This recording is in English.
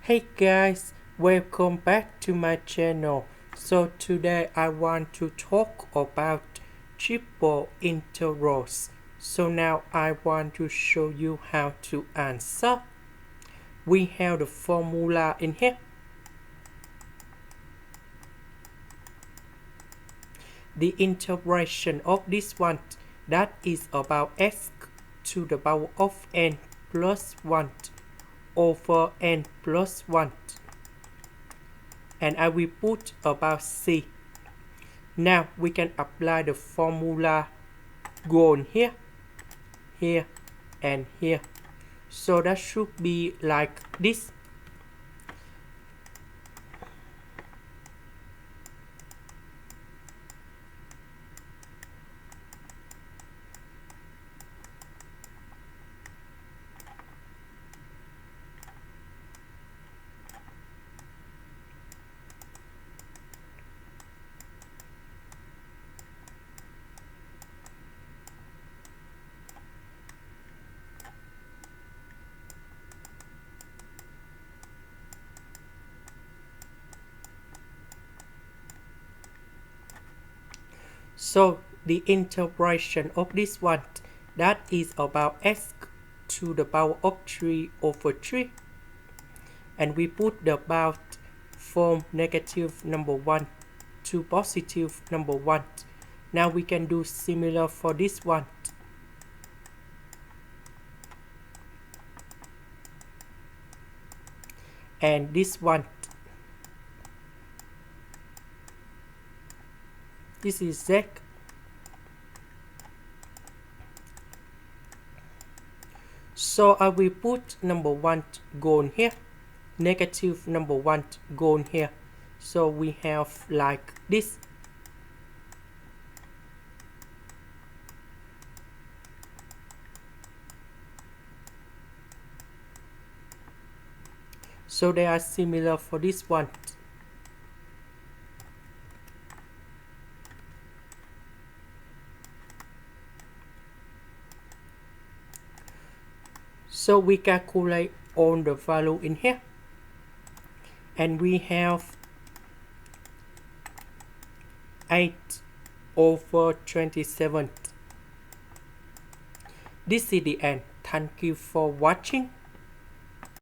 Hey guys, welcome back to my channel. So today I want to talk about triple integrals. So now I want to show you how to answer. We have the formula in here. The integration of this one, that is about x to the power of n plus 1 over n plus 1. And I will put about c. Now we can apply the formula goal here, here, and here. So that should be like this. So the integration of this one, that is about x to the power of 3 over 3. And we put the about from negative number 1 to positive number 1. Now we can do similar for this one. And this one. This is z. So I will put number 1 gone here, negative number 1 gone here. So we have like this. So they are similar for this one. So we calculate all the value in here. And we have 8 over 27. This is the end. Thank you for watching.